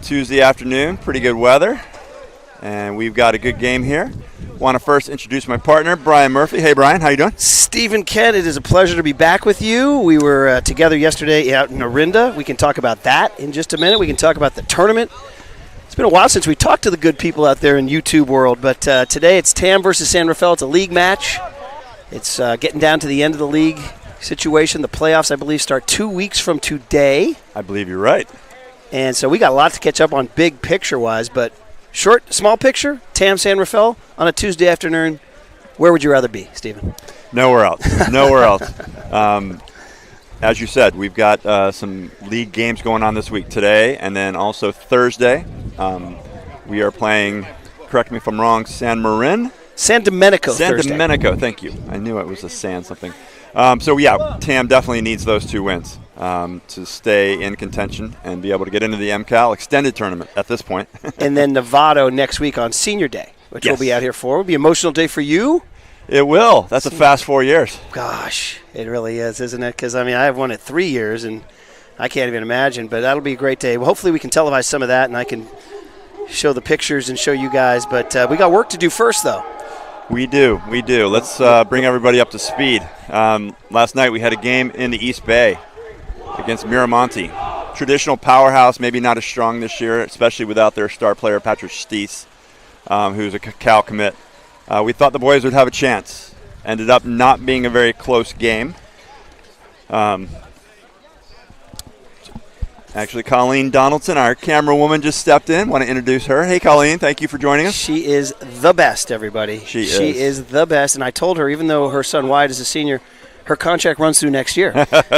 Tuesday afternoon, pretty good weather, and we've got a good game here. Want to first introduce my partner, Brian Murphy. Hey, Brian, how you doing? Stephen Kent, it is a pleasure to be back with you. We were together yesterday out in Orinda. We can talk about that in just a minute. We can talk about the tournament. It's been a while since we talked to the good people out there in YouTube world, but today it's TAM versus San Rafael. It's a league match. It's getting down to the end of the league situation. The playoffs, I believe, start 2 weeks from today. I believe you're right. And so we got a lot to catch up on big picture-wise, but small picture, TAM San Rafael on a Tuesday afternoon. Where would you rather be, Stephen? Nowhere else. Nowhere else. As you said, we've got some league games going on this week today, and then also Thursday. We are playing, correct me if I'm wrong, San Domenico. Thank you. I knew it was a San something. TAM definitely needs those 2 wins to stay in contention and be able to get into the MCAL extended tournament at this point. And then Novato next week on Senior Day, which we'll be out here for. It'll be an emotional day for you. It will. That's a fast 4 years. Gosh, it really is, isn't it? Because, I've won it 3 years, and I can't even imagine. But that'll be a great day. Well, hopefully we can televise some of that, and I can show the pictures and show you guys. But we got work to do first, though. We do. Let's bring everybody up to speed. Last night we had a game in the East Bay against Miramonte. Traditional powerhouse, maybe not as strong this year, especially without their star player, Patrick Steese, who's a Cal commit. We thought the boys would have a chance. Ended up not being a very close game. Actually, Colleen Donaldson, our camera woman, just stepped in. Want to introduce her. Hey, Colleen, thank you for joining us. She is the best, everybody. She is the best. And I told her, even though her son Wyatt is a senior, her contract runs through next year.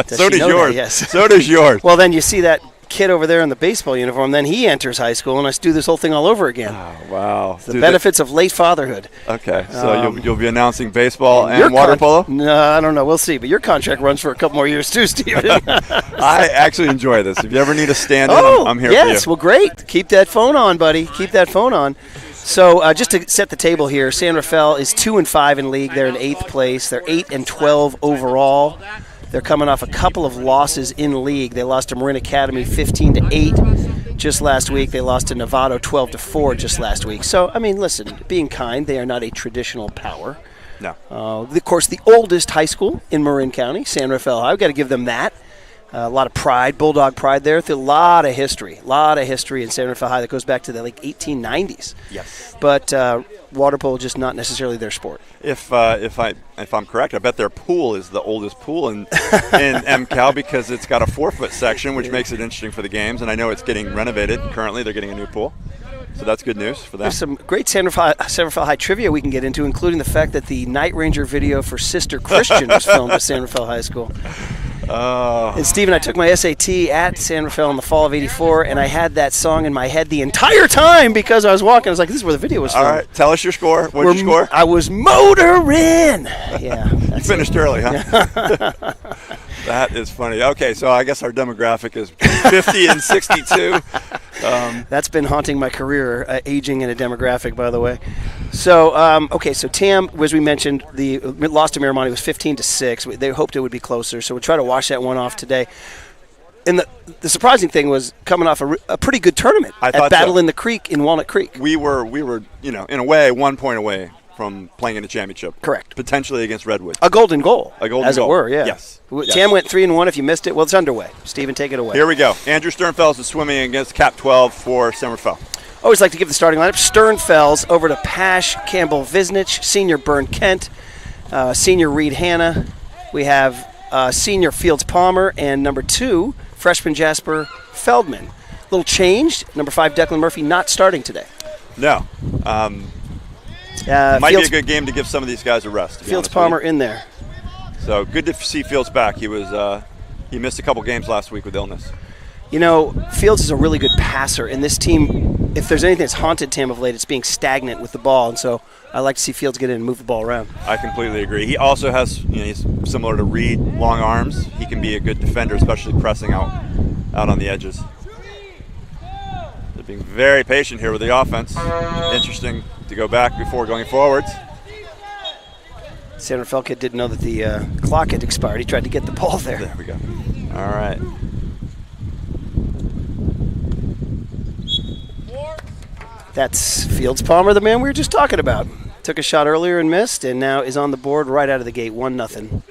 So does yours. Yes. So does yours. Well, then you see that kid over there in the baseball uniform. Then he enters high school, and I do this whole thing all over again. Oh, wow. The benefits of late fatherhood. Okay, so you'll be announcing baseball and water polo? No, I don't know. We'll see. But your contract runs for a couple more years too, Stephen. I actually enjoy this. If you ever need a stand-in, I'm here for you. Yes, well, great. Keep that phone on, buddy. Keep that phone on. So just to set the table here, San Rafael is 2-5 in league. They're in 8th place. They're 8-12 overall. They're coming off a couple of losses in league. They lost to Marin Academy 15-8 just last week. They lost to Novato 12-4 just last week. So, listen, being kind, they are not a traditional power. No. Of course, the oldest high school in Marin County, San Rafael High. We've got to give them that. A lot of pride, Bulldog pride there. A lot of history in San Rafael High that goes back to the 1890s. Yes. But water polo just not necessarily their sport. If I'm correct, I bet their pool is the oldest pool in MCAL because it's got a 4-foot section, which makes it interesting for the games. And I know it's getting renovated. Currently, they're getting a new pool. So that's good news for them. There's some great San Rafael High trivia we can get into, including the fact that the Night Ranger video for Sister Christian was filmed at San Rafael High School. And Stephen, I took my SAT at San Rafael in the fall of '84, and I had that song in my head the entire time because I was walking. I was like, this is where the video was filmed. All right, tell us your score. What'd you score? I was motoring. Yeah. You finished early, huh? That is funny. Okay, so I guess our demographic is 50 and 62. That's been haunting my career, aging in a demographic, by the way. So, so TAM, as we mentioned, the loss to Miramonte was 15-6. They hoped it would be closer, so we'll try to wash that one off today. And the surprising thing was coming off a pretty good tournament at Battle in the Creek in Walnut Creek. We were, in a way, 1 point away from playing in a championship. Correct. Potentially against Redwood. A golden goal. As it were, yeah. Yes. TAM went 3-1. If you missed it, well, it's underway. Stephen, take it away. Here we go. Andrew Sternfels is swimming against Cap 12 for San Rafael. Always like to give the starting lineup. Sternfels over to Pash, Campbell, Visnich, senior Byrne Kent, senior Reed Hanna. We have senior Fields Palmer, and number 2, freshman Jasper Feldman. Little change. Number 5, Declan Murphy, not starting today. No. Might be a good game to give some of these guys a rest. Fields Palmer in there. So good to see Fields back. He missed a couple games last week with illness. Fields is a really good passer, and this team, if there's anything that's haunted TAM of late, it's being stagnant with the ball, and so I like to see Fields get in and move the ball around. I completely agree. He also has, he's similar to Reed, long arms. He can be a good defender, especially pressing out on the edges. They're being very patient here with the offense. Interesting to go back before going forwards. San Rafael kid didn't know that the clock had expired. He tried to get the ball there. There we go. All right. That's Fields Palmer, the man we were just talking about. Took a shot earlier and missed, and now is on the board right out of the gate, 1-0.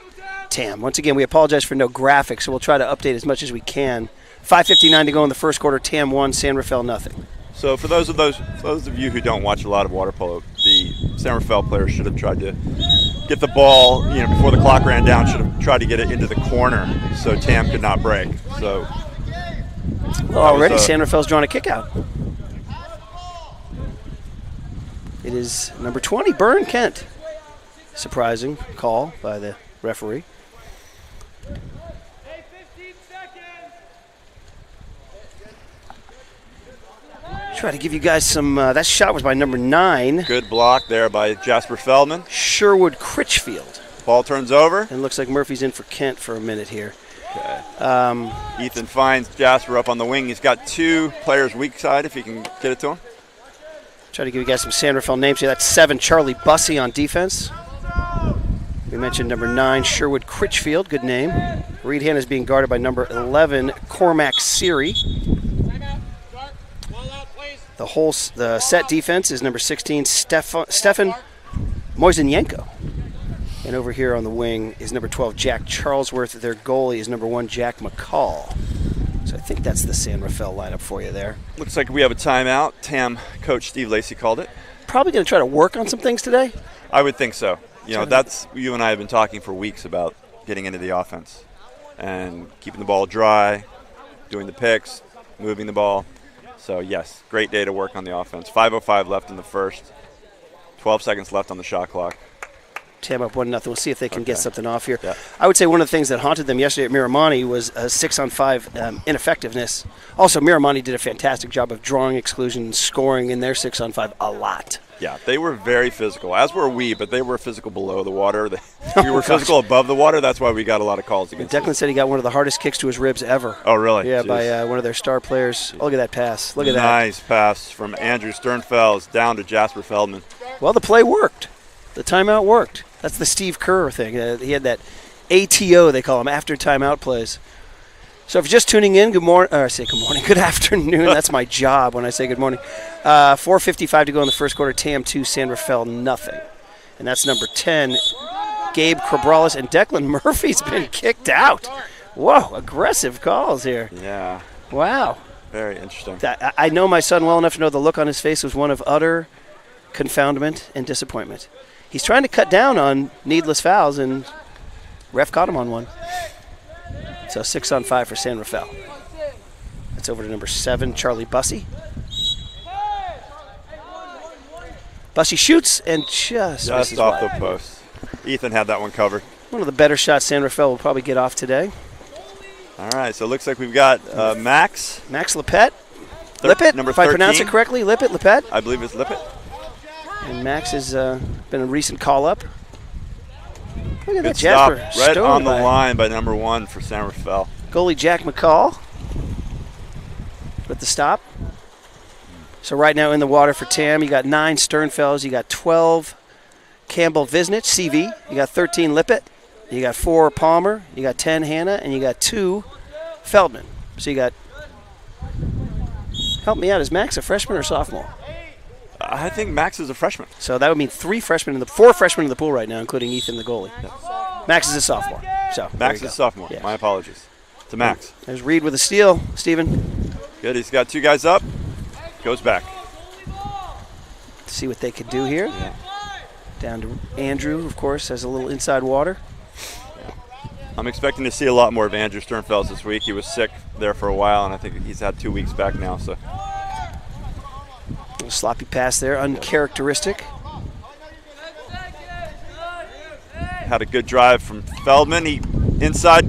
Tam. Once again, we apologize for no graphics, so we'll try to update as much as we can. 5:59 to go in the first quarter. Tam 1, San Rafael nothing. So for those of you who don't watch a lot of water polo, the San Rafael players should have tried to get the ball, before the clock ran down, should have tried to get it into the corner so Tam could not break. So already San Rafael's drawn a kick out. It is number 20, Byrne Kent. Surprising call by the referee. Try to give you guys some. That shot was by number 9. Good block there by Jasper Feldman. Sherwood Critchfield. Ball turns over. And it looks like Murphy's in for Kent for a minute here. Okay. Ethan finds Jasper up on the wing. He's got 2 players weak side if he can get it to him. Try to give you guys some San Rafael names here. That's 7, Charlie Bussey on defense. We mentioned number 9, Sherwood Critchfield. Good name. Reed Hand is being guarded by number 11, Cormac Siri. The set defense is number 16, Stefan Moisenyenko. And over here on the wing is number 12, Jack Charlesworth. Their goalie is number 1, Jack McCall. So I think that's the San Rafael lineup for you there. Looks like we have a timeout. Tam coach Steve Lacey called it. Probably going to try to work on some things today? I would think so. You and I have been talking for weeks about getting into the offense and keeping the ball dry, doing the picks, moving the ball. So, yes, great day to work on the offense. 5:05 left in the first, 12 seconds left on the shot clock. Tam up 1-0. We'll see if they can get something off here. Yeah. I would say one of the things that haunted them yesterday at Miramani was 6-on-5 ineffectiveness. Also, Miramani did a fantastic job of drawing exclusion and scoring in their 6-on-5 a lot. Yeah, they were very physical, as were we, but they were physical below the water. We were physical above the water. That's why we got a lot of calls against us. Declan said he got one of the hardest kicks to his ribs ever. Oh, really? Yeah, Jeez. by one of their star players. Oh, look at that pass. Look at that. Nice pass from Andrew Sternfels down to Jasper Feldman. Well, the play worked. The timeout worked. That's the Steve Kerr thing. He had that ATO, they call him, after timeout plays. So if you're just tuning in, good morning. Or I say good morning. Good afternoon. That's my job when I say good morning. 4:55 to go in the first quarter. Tam 2, San Rafael nothing. And that's number 10, Gabe Cabrales. And Declan Murphy's been kicked out. Whoa, aggressive calls here. Yeah. Wow. Very interesting. I know my son well enough to know the look on his face was one of utter confoundment and disappointment. He's trying to cut down on needless fouls, and ref caught him on one. So 6-on-5 for San Rafael. That's over to number 7, Charlie Bussey. Bussey shoots and just misses off wide. the post. Ethan had that one covered. One of the better shots San Rafael will probably get off today. All right, so it looks like we've got Max. Max Lippett. Lippett, number if I 13. pronounce it correctly. Lippett. I believe it's Lippett. And Max has been a recent call-up. Look at Good that, Jasper. Stop right on the line by number 1 for San Rafael. Goalie Jack McCall with the stop. So right now in the water for Tam, you got 9 Sternfels, you got 12 Campbell Visnich, CV, you got 13 Lippett, you got 4 Palmer, you got 10 Hanna, and you got 2 Feldman. So you got, help me out, is Max a freshman or sophomore? I think Max is a freshman. So that would mean 4 freshmen in the pool right now, including Ethan, the goalie. Max is a sophomore. So Max is a sophomore. Yeah. My apologies to Max. There's Reed with a steal. Steven. Good. He's got 2 guys up. Goes back. See what they could do here. Yeah. Down to Andrew, of course, has a little inside water. Yeah. I'm expecting to see a lot more of Andrew Sternfels this week. He was sick there for a while, and I think he's had 2 weeks back now. So. A sloppy pass there, uncharacteristic. Had a good drive from Feldman. He inside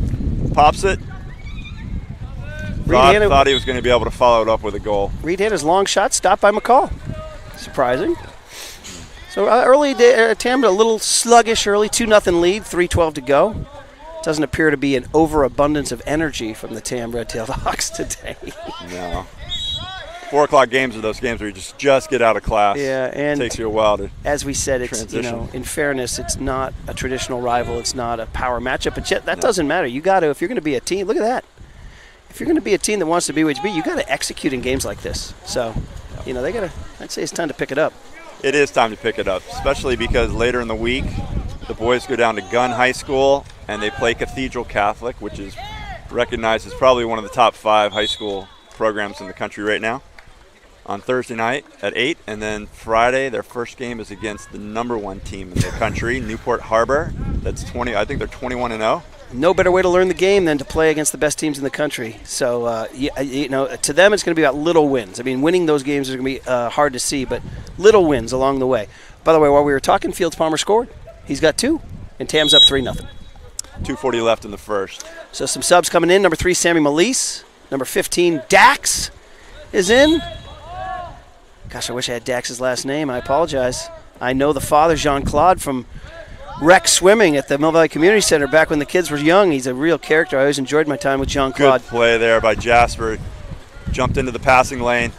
pops it. Thought he was going to be able to follow it up with a goal. Reed had his long shot stopped by McCall. Surprising. So early, Tam a little sluggish early, 2-0 lead, 3:12 to go. Doesn't appear to be an overabundance of energy from the Tam Red-Tailed Hawks today. No. 4 o'clock games are those games where you just get out of class. Yeah, and it takes you a while to as we said, it's in fairness, it's not a traditional rival. It's not a power matchup. But yet that doesn't matter. You got to, if you're going to be a team, look at that. If you're going to be a team that wants to be what you be, you got to execute in games like this. So I'd say it's time to pick it up. It is time to pick it up, especially because later in the week, the boys go down to Gunn High School, and they play Cathedral Catholic, which is recognized as probably one of the top 5 high school programs in the country right now, on Thursday night at 8. And then Friday, their first game is against the number 1 team in the country, Newport Harbor. That's 20. I think they're 21-0. No better way to learn the game than to play against the best teams in the country. So, to them, it's going to be about little wins. I mean, winning those games is going to be hard to see, but little wins along the way. By the way, while we were talking, Fields Palmer scored. He's got 2, and Tam's up 3-0. 2:40 left in the first. So some subs coming in. Number 3, Sammy Malise. Number 15, Dax is in. Gosh, I wish I had Dax's last name. I apologize. I know the father, Jean-Claude, from rec swimming at the Mill Valley Community Center back when the kids were young. He's a real character. I always enjoyed my time with Jean-Claude. Good play there by Jasper. Jumped into the passing lane.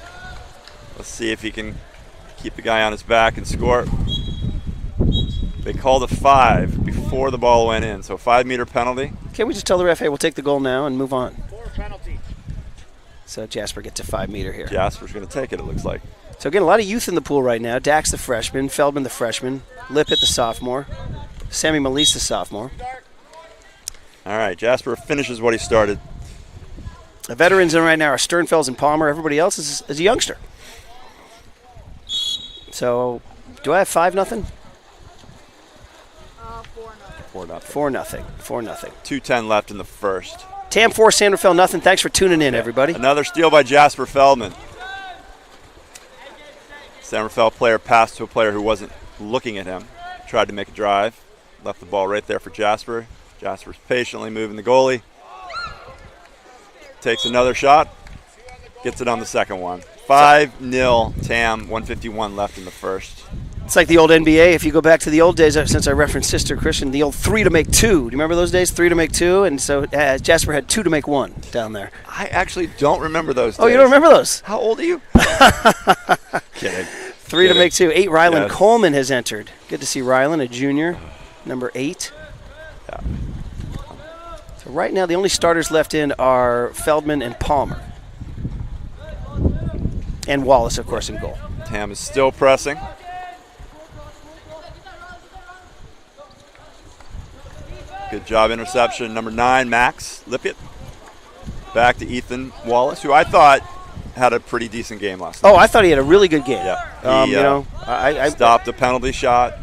Let's see if he can keep the guy on his back and score. They called a 5 before the ball went in, so 5-meter penalty. Can't we just tell the ref, hey, we'll take the goal now and move on? 4 penalty. So Jasper gets a 5-meter here. Jasper's going to take it, it looks like. So again, a lot of youth in the pool right now. Dax the freshman, Feldman the freshman, Lippett the sophomore, Sammy Malise the sophomore. All right, Jasper finishes what he started. The veterans in right now are Sternfels and Palmer. Everybody else is a youngster. So, do I have 5-0? 4-0. 4-0. 4-0. 2:10 left in the first. Tam 4, San Rafael nothing. Thanks for tuning in, everybody. Another steal by Jasper Feldman. San Rafael player passed to a player who wasn't looking at him. Tried to make a drive. Left the ball right there for Jasper. Jasper's patiently moving the goalie. Takes another shot. Gets it on the second one. 5-0 Tam, 1:51 left in the first. It's like the old NBA. If you go back to the old days, since I referenced Sister Christian, the old 3 to make 2. Do you remember those days? 3 to make 2, and so Jasper had 2 to make 1 down there. I actually don't remember those days. Oh, you don't remember those? How old are you? Kidding. 3 to make 2. 8, Rylan Yes. Coleman has entered. Good to see Rylan, a junior, number 8. Yeah. So right now, the only starters left in are Feldman and Palmer. And Wallace, of course, in goal. Tam is still pressing. Good job interception. Number 9, Max Lippett. Back to Ethan Wallace, who I thought had a pretty decent game last night. Oh, I thought he had a really good game. Yeah. He, I stopped a penalty shot.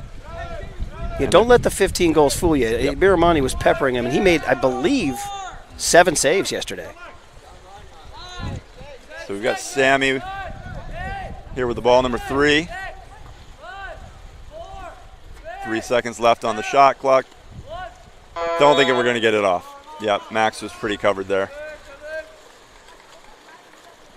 Yeah, don't let the 15 goals fool you. Yep. Biramani was peppering him, and he made, I believe, 7 saves yesterday. So we've got Sammy here with the ball, number 3. 3 seconds left on the shot clock. Don't think we're going to get it off. Yeah, Max was pretty covered there.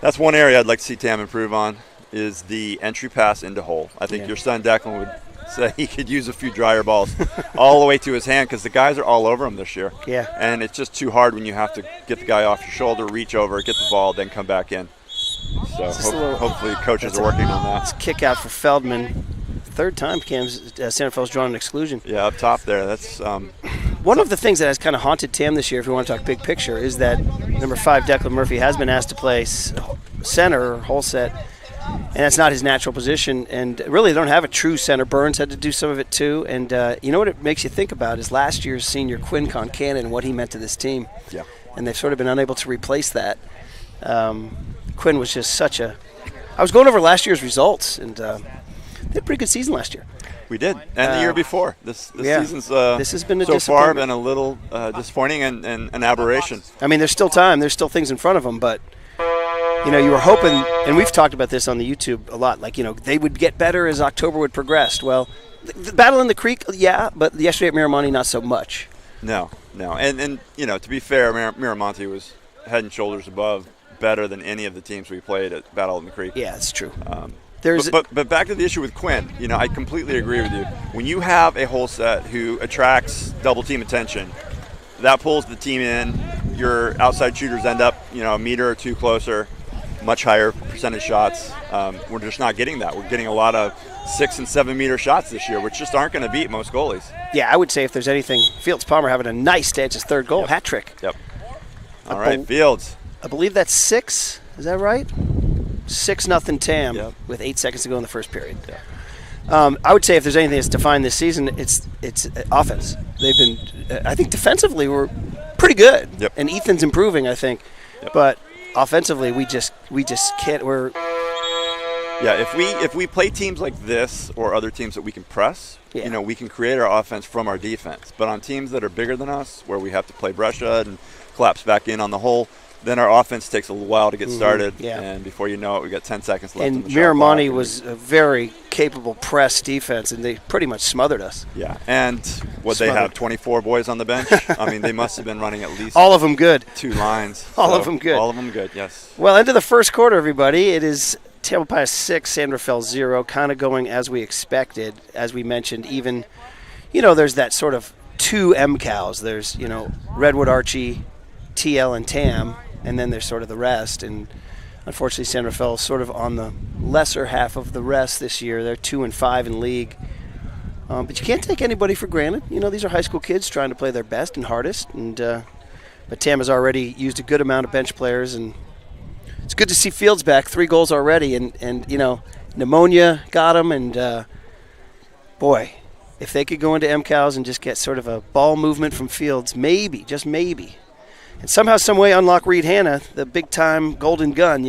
That's one area I'd like to see Tam improve on, is the entry pass into hole. I think your son Declan would say he could use a few drier balls all the way to his hand, because the guys are all over him this year. Yeah. And it's just too hard when you have to get the guy off your shoulder, reach over, get the ball, then come back in. So hopefully coaches are working on that. It's a kick out for Feldman. 3rd time San Rafael's drawn an exclusion. Yeah, up top there. That's one of the things that has kind of haunted Tam this year, if you want to talk big picture, is that number 5, Declan Murphy, has been asked to play center, whole set, and that's not his natural position. And really, they don't have a true center. Burns had to do some of it too. And you know what it makes you think about is last year's senior Quinn Concannon and what he meant to this team. Yeah. And they've sort of been unable to replace that. Quinn was just such a. I was going over last year's results, and they had a pretty good season last year. We did, and the year before. This season's this has been a so far been a little disappointing and an aberration. I mean, there's still time. There's still things in front of them, but you were hoping, and we've talked about this on the YouTube a lot. Like they would get better as October would progress. Well, the battle in the creek, yeah, but yesterday at Miramonte, not so much. No, and to be fair, Miramonte was head and shoulders above, better than any of the teams we played at Battle in the Creek. Yeah, it's true. But back to the issue with Quinn, I completely agree with you. When you have a whole set who attracts double team attention, that pulls the team in. Your outside shooters end up, a meter or 2 closer, much higher percentage shots. We're just not getting that. We're getting a lot of 6 and 7 meter shots this year, which just aren't going to beat most goalies. Yeah, I would say if there's anything, Fields Palmer having a nice day. It's his 3rd goal, hat trick. Yep. All right, Fields. I believe that's 6. Is that right? 6-0 Tam Yep. with 8 seconds to go in the first period. Yeah. I would say if there's anything that's defined this season, it's offense. They've been, I think defensively we're pretty good, Yep. and Ethan's improving, I think. Yep. But offensively, we just can't. Yeah, if we play teams like this or other teams that we can press, Yeah. we can create our offense from our defense. But on teams that are bigger than us, where we have to play brushhead and collapse back in on the hole, then our offense takes a little while to get started. Yeah. And before you know it, we got 10 seconds left. And on the shot clock. Miramani was a very capable press defense, and they pretty much smothered us. Yeah, and what they Smothered. have 24 boys on the bench. I mean, they must have been running at least All of them good. 2 lines. All of them good. All of them good. Yes. Well, into the first quarter, everybody. It is Tamalpais 6, San Rafael 0, kind of going as we expected. As we mentioned, even, there's that sort of 2 M-cows. There's, Redwood, Archie, TL, and Tam, and then there's sort of the rest. And unfortunately, San Rafael is sort of on the lesser half of the rest this year. They're 2-5 in league. But you can't take anybody for granted. These are high school kids trying to play their best and hardest. And but Tam has already used a good amount of bench players, and it's good to see Fields back. 3 goals already, and pneumonia got him. And boy, if they could go into MCOWs and just get sort of a ball movement from Fields, maybe, just maybe, and somehow, some way unlock Reed Hanna, the big-time golden gun.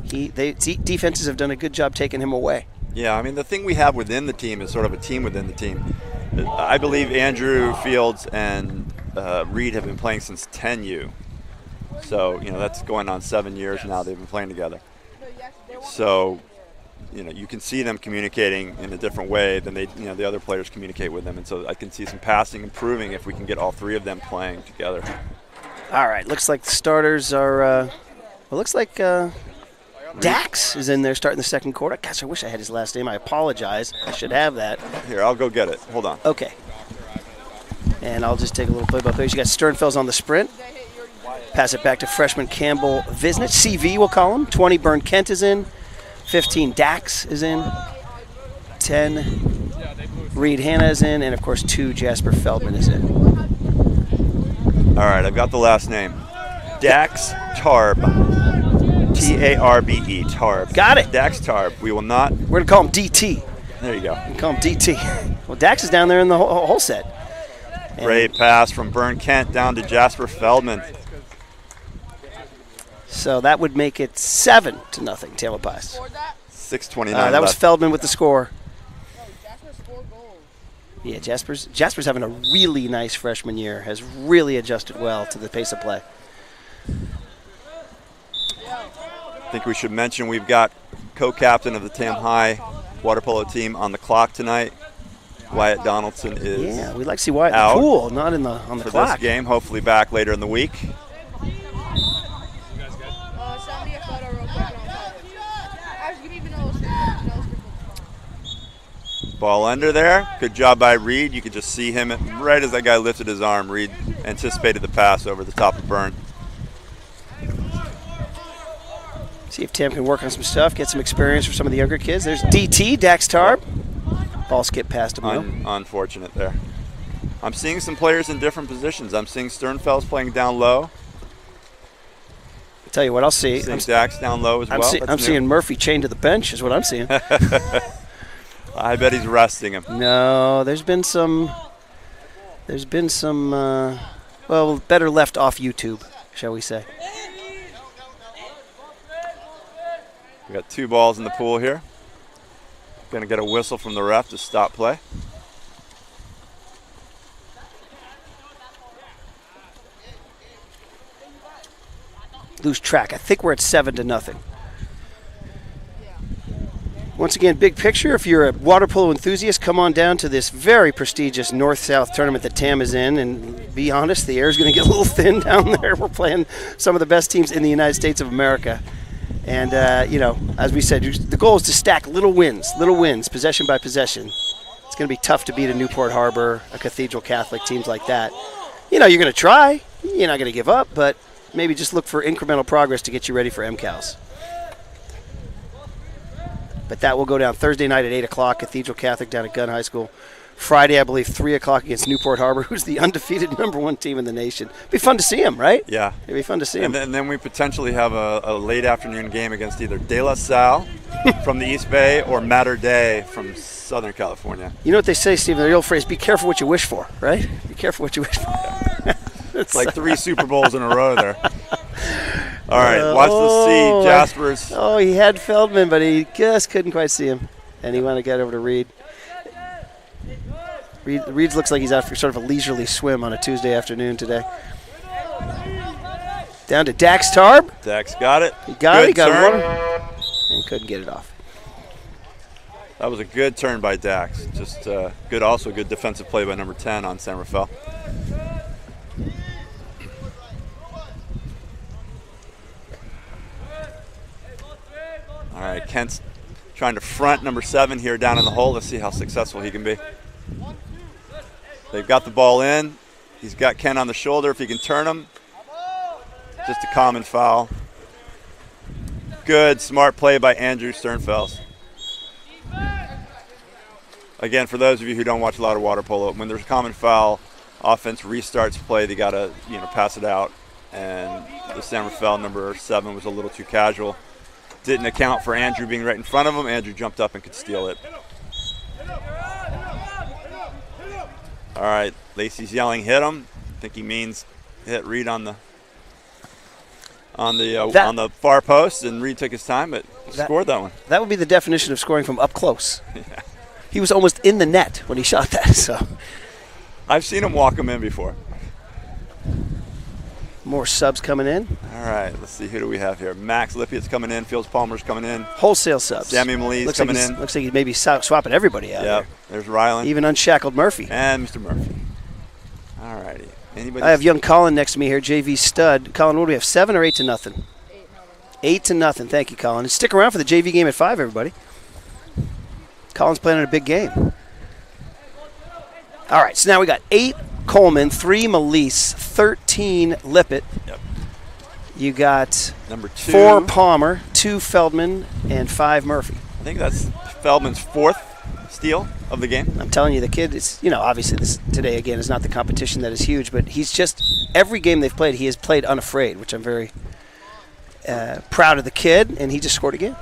Defenses have done a good job taking him away. Yeah, I mean, the thing we have within the team is sort of a team within the team. I believe Andrew, Fields, and Reed have been playing since 10U. So, that's going on 7 years now they've been playing together. So, you can see them communicating in a different way than the other players communicate with them. And so I can see some passing improving if we can get all 3 of them playing together. All right, looks like the starters are, looks like Dax is in there starting the second quarter. Gosh, I wish I had his last name. I apologize. I should have that. Here, I'll go get it. Hold on. Okay. And I'll just take a little play-by-play. You got Sternfels on the sprint. Pass it back to freshman Campbell Visnich. CV, we'll call him. 20, Bern Kent is in. 15, Dax is in. 10, Reed Hanna is in. And, of course, 2, Jasper Feldman is in. All right, I've got the last name. Dax Tarb. Tarbe. Tarb. Got it. Dax Tarb. We will not. We're going to call him DT. There you go. We can call him DT. Well, Dax is down there in the whole set. And Great pass from Bern Kent down to Jasper Feldman. so that would make it 7-0, Tamalpais. 6:29 That left. was Feldman with the score. Yeah, Jasper's having a really nice freshman year. Has really adjusted well to the pace of play. I think we should mention we've got co-captain of the Tam High water polo team on the clock tonight. Wyatt Donaldson is Yeah, we'd like to see Wyatt in out the pool, not on the for clock. this game. Hopefully back later in the week. Send me a photo real quick. Give me vanilla scribble. Ball under there. Good job by Reed. You could just see him right as that guy lifted his arm. Reed anticipated the pass over the top of Byrne. See if Tam can work on some stuff, get some experience for some of the younger kids. There's DT, Dax Tarb. Ball skipped past him. Unfortunate there. I'm seeing some players in different positions. I'm seeing Sternfels playing down low. I'll tell you what, I'll see. Seeing Dax down low as well. I'm seeing Murphy chained to the bench is what I'm seeing. I bet he's resting him. No, there's been some, better left off YouTube, shall we say. We got 2 balls in the pool here. Going to get a whistle from the ref to stop play. Lose track. I think we're at 7-0. Once again, big picture. If you're a water polo enthusiast, come on down to this very prestigious North-South tournament that TAM is in. And be honest, the air is going to get a little thin down there. We're playing some of the best teams in the United States of America. And, as we said, the goal is to stack little wins, possession by possession. It's going to be tough to beat a Newport Harbor, a Cathedral Catholic, teams like that. You're going to try. You're not going to give up, but maybe just look for incremental progress to get you ready for MCALs. But that will go down Thursday night at 8 o'clock, Cathedral Catholic down at Gunn High School. Friday, I believe, 3 o'clock against Newport Harbor, who's the undefeated #1 team in the nation. Be fun to see him, right? Yeah. It'd be fun to see him. And then we potentially have a late afternoon game against either De La Salle from the East Bay or Mater Dei from Southern California. You know what they say, Stephen, the old phrase, be careful what you wish for, right? Be careful what you wish for. It's like 3 Super Bowls in a row there. All right, watch the C. Jaspers. Oh, he had Feldman, but he just couldn't quite see him. And he wanted to get over to Reed. Reed looks like he's out for sort of a leisurely swim on a Tuesday afternoon today. Down to Dax Tarb. Dax got it. He got it. He got turn. one. And couldn't get it off. That was a good turn by Dax. Just good, also good defensive play by number 10 on San Rafael. All right, Kent's trying to front number 7 here down in the hole. Let's see how successful he can be. They've got the ball in. He's got Kent on the shoulder. If he can turn him, just a common foul. Good, smart play by Andrew Sternfels. Again, for those of you who don't watch a lot of water polo, when there's a common foul, offense restarts play. They got to pass it out. And the San Rafael number 7 was a little too casual. Didn't account for Andrew being right in front of him. Andrew jumped up and could steal it. All right, Lacey's yelling, hit him. I think he means hit Reed on the far post, and Reed took his time, but scored that one. That would be the definition of scoring from up close. Yeah. He was almost in the net when he shot that. So I've seen him walk him in before. more subs coming in. All right, let's see. Who do we have here? Max Lippitt's coming in. Fields Palmer's coming in. Wholesale subs. Sammy Malee's coming in. Looks like he's maybe swapping everybody out. Yep. There. There's Ryland. Even unshackled Murphy. And Mr. Murphy. All righty. Anybody? I have young Colin next to me here, JV stud. Colin, what do we have, 7 or 8-0? 8-0. Thank you, Colin. And stick around for the JV game at 5, everybody. Colin's playing in a big game. All right, so now we got 8 Coleman, 3 Malise, 13 Lippitt. Yep. You got number 2, 4 Palmer, 2 Feldman, and 5 Murphy. I think that's Feldman's 4th steal of the game. I'm telling you, the kid is, obviously this today again is not the competition that is huge, but he's just, every game they've played, he has played unafraid, which I'm very proud of the kid, and he just scored again.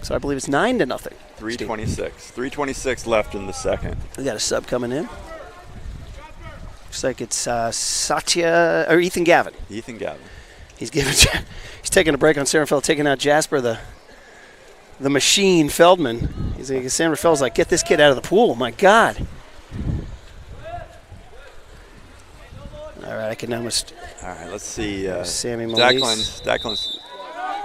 So I believe it's 9-0. 3:26. 3:26 left in the second. We got a sub coming in. Looks like it's Satya or Ethan Gavin. Ethan Gavin. He's taking a break on San Rafael, taking out Jasper, the machine Feldman. He's like, San Rafael's like, get this kid out of the pool. My God. All right, I can almost. All right, let's see. Sammy Malise. Declan's.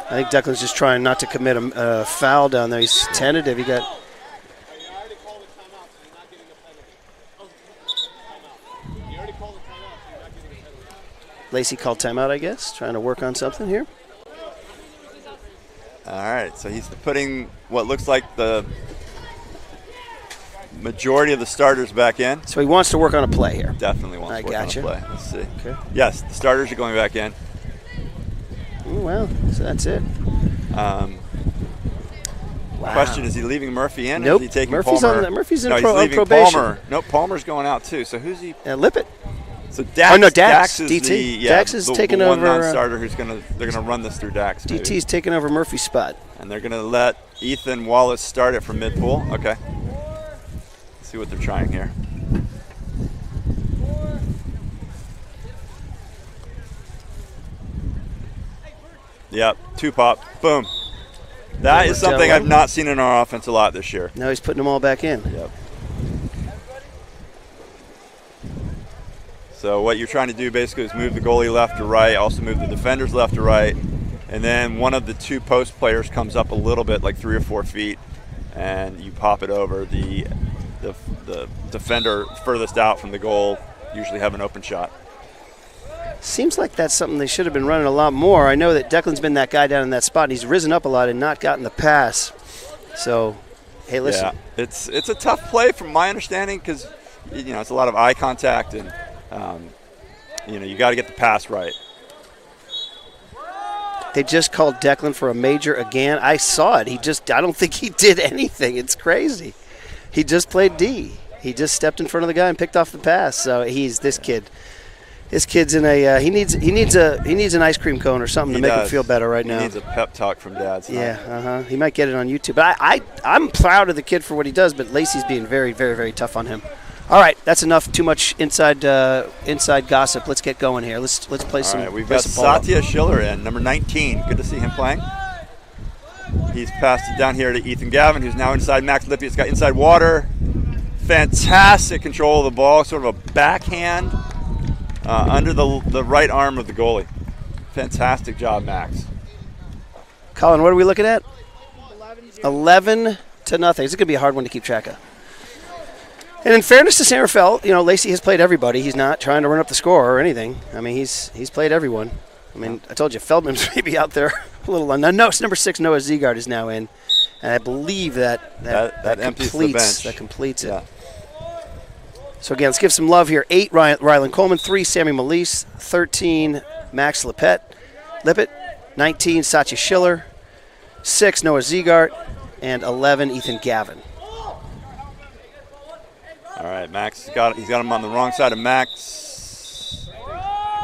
I think Declan's just trying not to commit a foul down there. He's tentative. He got. Lacey called timeout, I guess, trying to work on something here. All right, so he's putting what looks like the majority of the starters back in. So he wants to work on a play here. Definitely wants to work on a play. Let's see. Okay. Yes, the starters are going back in. Oh, well, so that's it. Wow. Question, is he leaving Murphy in? Nope. Or is he taking Murphy's Palmer? Murphy's no, on he's leaving probation. Palmer. Nope, Palmer's going out too. So who's he? Lippitt. So Dax. Dax. Dax is DT. Dax is the taking one over. Non-starter they're gonna run this through Dax. Maybe. DT's taking over Murphy's spot. And they're gonna let Ethan Wallace start it from mid-pool. Okay. Let's see what they're trying here. Yep, 2-pop. Boom. That is something I've not seen in our offense a lot this year. Now he's putting them all back in. Yep. So what you're trying to do basically is move the goalie left to right, also move the defenders left to right, and then one of the 2 post players comes up a little bit, like 3 or 4 feet, and you pop it over. The defender furthest out from the goal usually have an open shot. Seems like that's something they should have been running a lot more. I know that Declan's been that guy down in that spot, and he's risen up a lot and not gotten the pass. So, hey, listen. Yeah, it's a tough play from my understanding because, it's a lot of eye contact and, you got to get the pass right. They just called Declan for a major again. I saw it. I don't think he did anything. It's crazy. He just played D. He just stepped in front of the guy and picked off the pass. So this kid. This kid's in a he needs an ice cream cone or something to make him feel better right now. He needs a pep talk from Dad tonight. Yeah, He might get it on YouTube. But I'm proud of the kid for what he does, but Lacey's being very, very, very tough on him. All right, that's enough. Too much inside gossip. Let's get going here. Let's play some. All right, we've got Satya Schiller in, number 19. Good to see him playing. He's passed it down here to Ethan Gavin, who's now inside Max Lippi. It's got inside water. Fantastic control of the ball, sort of a backhand under the right arm of the goalie. Fantastic job, Max. Colin, what are we looking at? 11-0. It's going to be a hard one to keep track of. And in fairness to San Rafael, Lacey has played everybody. He's not trying to run up the score or anything. I mean, he's played everyone. I mean, I told you, Feldman's maybe out there a little unknown. No, it's number 6, Noah Zegard is now in. And I believe that completes it. Yeah. So, again, let's give some love here. 8, Rylan Coleman. 3, Sammy Malise. 13, Max Lippett. 19, Satya Schiller. 6, Noah Zegart. And 11, Ethan Gavin. All right, Max, he's got him on the wrong side of Max.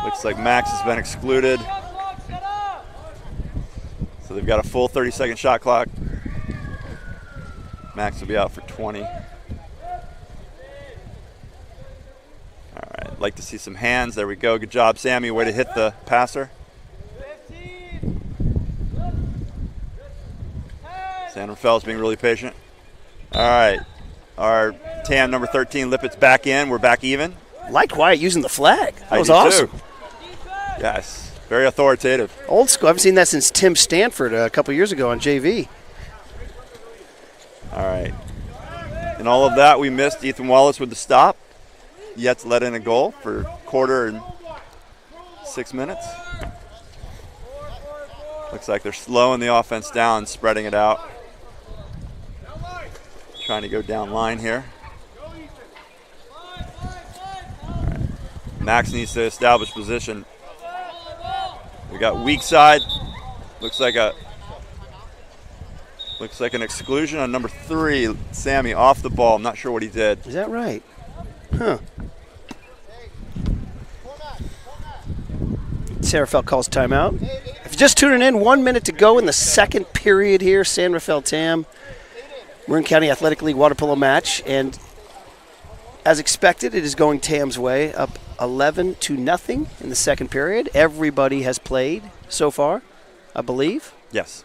Looks like Max has been excluded. So they've got a full 30-second shot clock. Max will be out for 20. All right, like to see some hands. There we go. Good job, Sammy. Way to hit the passer. San Rafael's being really patient. All right, our TAM number 13, Lippett's back in. We're back even. Liked Wyatt using the flag. That was awesome. Too. Yes, very authoritative. Old school. I haven't seen that since Tim Stanford a couple years ago on JV. All right. In all of that, we missed Ethan Wallace with the stop. Yet to let in a goal for quarter and 6 minutes. Looks like they're slowing the offense down, spreading it out. Trying to go down line here. Right. Max needs to establish position. We got weak side. Looks like an exclusion on number 3, Sammy, off the ball. I'm not sure what he did. Is that right? Huh. San Rafael calls timeout. If you're just tuning in, 1 minute to go in the second period here. San Rafael TAM, Marin County Athletic League water polo match, and as expected, it is going TAM's way, up 11-0 in the second period. Everybody has played so far, I believe. Yes.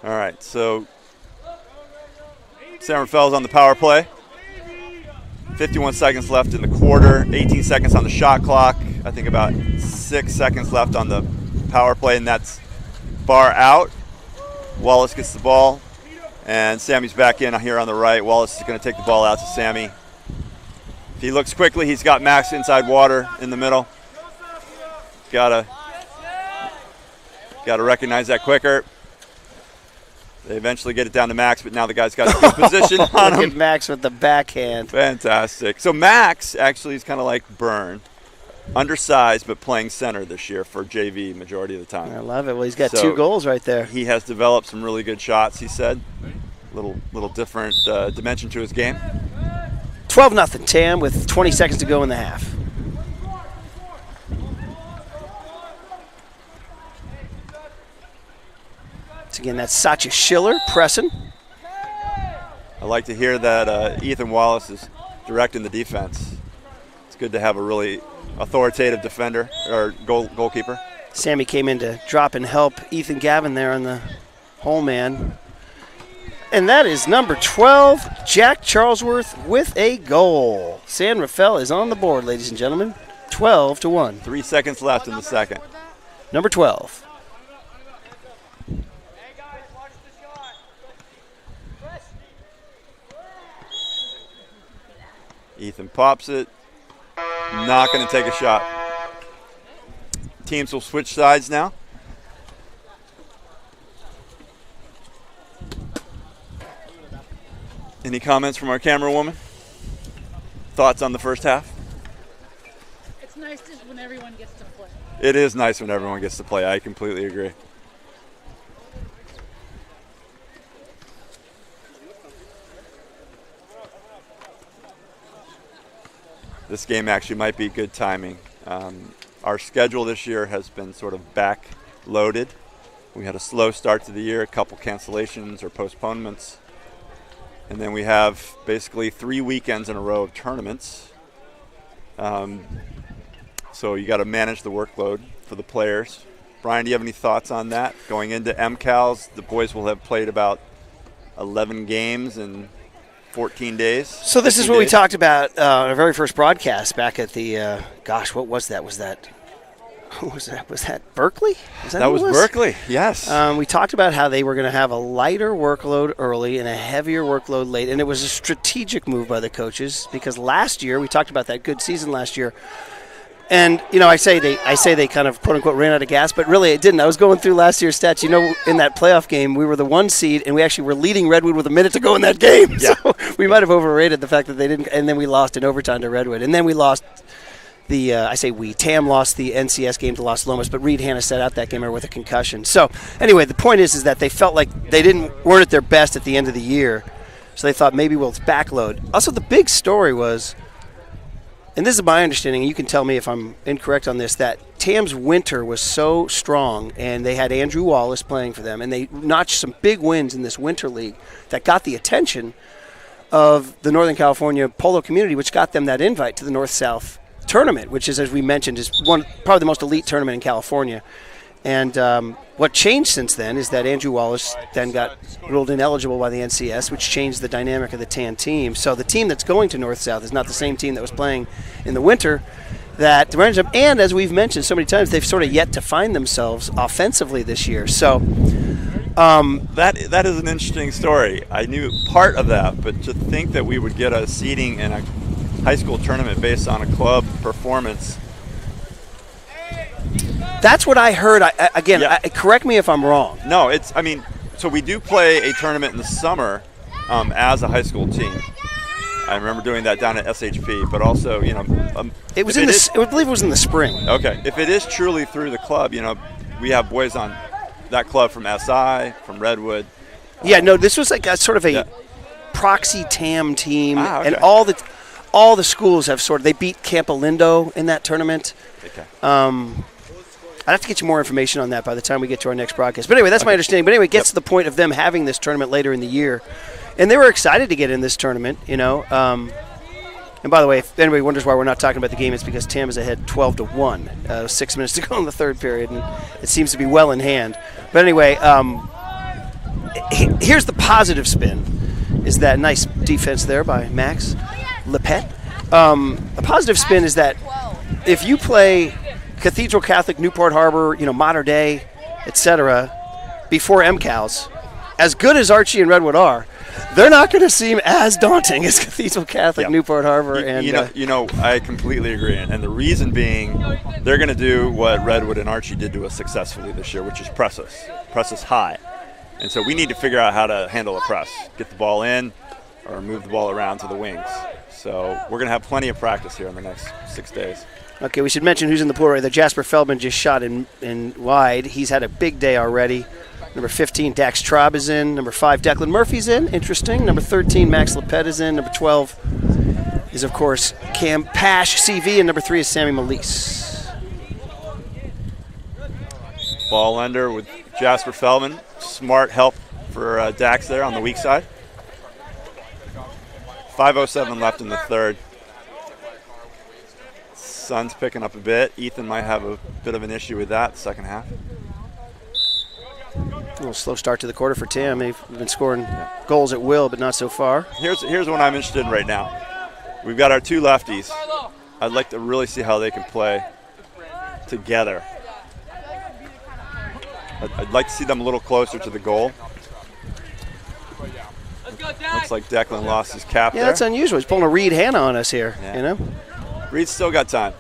All right, so San Rafael's on the power play. 51 seconds left in the quarter, 18 seconds on the shot clock. I think about 6 seconds left on the power play, and that's bar out. Wallace gets the ball, and Sammy's back in here on the right. Wallace is going to take the ball out to Sammy. If he looks quickly, he's got Max inside water in the middle. Gotta recognize that quicker. They eventually get it down to Max, but now the guy's got a good position on him. Look at Max with the backhand. Fantastic. So Max actually is kind of like Byrne, undersized but playing center this year for JV majority of the time. I love it. Well, he's got 2 goals right there. He has developed some really good shots, he said. Little different dimension to his game. 12-0 TAM with 20 seconds to go in the half. Again, that's Satya Schiller pressing. I like to hear that Ethan Wallace is directing the defense. It's good to have a really authoritative defender or goalkeeper. Sammy came in to drop and help Ethan Gavin there on the hole man. And that is number 12, Jack Charlesworth with a goal. San Rafael is on the board, ladies and gentlemen. 12-1. 3 seconds left in the second. Number 12. Ethan pops it. Not going to take a shot. Teams will switch sides now. Any comments from our camera woman? Thoughts on the first half? nice just when everyone gets to play. It is nice when everyone gets to play. I completely agree. This game actually might be good timing. Our schedule this year has been sort of back-loaded. We had a slow start to the year, a couple cancellations or postponements. And then we have basically 3 weekends in a row of tournaments. So you got to manage the workload for the players. Brian, do you have any thoughts on that? Going into MCALs, the boys will have played about 11 games in 14 days. So this is what we talked about our very first broadcast back at the, what was that? Was that Berkeley? That was Berkeley, yes. We talked about how they were going to have a lighter workload early and a heavier workload late, and it was a strategic move by the coaches because last year, we talked about that good season last year, and, I say they kind of, quote-unquote, ran out of gas, but really it didn't. I was going through last year's stats. In that playoff game, we were the 1 seed, and we actually were leading Redwood with a minute to go in that game. Yeah. So we might have overrated the fact that they didn't, and then we lost in overtime to Redwood. And then we lost TAM lost the NCS game to Los Lomas, but Reed Hanna set out that game with a concussion. So anyway, the point is that they felt like they weren't at their best at the end of the year, so they thought maybe we'll backload. Also, the big story was, and this is my understanding, and you can tell me if I'm incorrect on this, that TAM's winter was so strong, and they had Andrew Wallace playing for them, and they notched some big wins in this winter league that got the attention of the Northern California polo community, which got them that invite to the North-South tournament, which is, as we mentioned, is probably the most elite tournament in California. And what changed since then is that Andrew Wallace then got ruled ineligible by the NCS, which changed the dynamic of the TAN team. So the team that's going to North-South is not the same team that was playing in the winter. And as we've mentioned so many times, they've sort of yet to find themselves offensively this year. So that is an interesting story. I knew part of that, but to think that we would get a seeding in a high school tournament based on a club performance. That's what I heard. Correct me if I'm wrong. No, so we do play a tournament in the summer as a high school team. I remember doing that down at SHP, but also, it was I believe it was in the spring. Okay, if it is truly through the club, we have boys on that club from SI, from Redwood. Yeah, no, this was like a sort of a proxy TAM team, okay. And all the schools have they beat Campo Lindo in that tournament. Okay. I'd have to get you more information on that by the time we get to our next broadcast. But anyway, that's my understanding. But anyway, it gets to the point of them having this tournament later in the year. And they were excited to get in this tournament, And by the way, if anybody wonders why we're not talking about the game, it's because TAM is ahead 12-1. 6 minutes to go in the third period, and it seems to be well in hand. But anyway, here's the positive spin, is that nice defense there by Max Lepet. The positive spin is that if you play Cathedral Catholic, Newport Harbor, Mater Dei, etc., before MCALs, as good as Archie and Redwood are, they're not going to seem as daunting as Cathedral Catholic, Newport Harbor, I completely agree, and the reason being, they're going to do what Redwood and Archie did to us successfully this year, which is press us high, and so we need to figure out how to handle a press, get the ball in, or move the ball around to the wings. So we're going to have plenty of practice here in the next 6 days. Okay, we should mention who's in the pool right there. Jasper Feldman just shot in wide. He's had a big day already. Number 15, Dax Traub is in. Number 5, Declan Murphy's in. Interesting. Number 13, Max Lepet is in. Number 12 is, of course, Cam Pash, CV. And number 3 is Sammy Melise. Ball under with Jasper Feldman. Smart help for Dax there on the weak side. 5:07 left in the third. Sun's picking up a bit. Ethan might have a bit of an issue with that second half. A little slow start to the quarter for TAM. They've been scoring goals at will, but not so far. Here's what I'm interested in right now. We've got our 2 lefties. I'd like to really see how they can play together. I'd like to see them a little closer to the goal. Looks like Declan lost his cap there. Yeah, that's unusual. He's pulling a Reed Hanna on us here, Reed's still got time.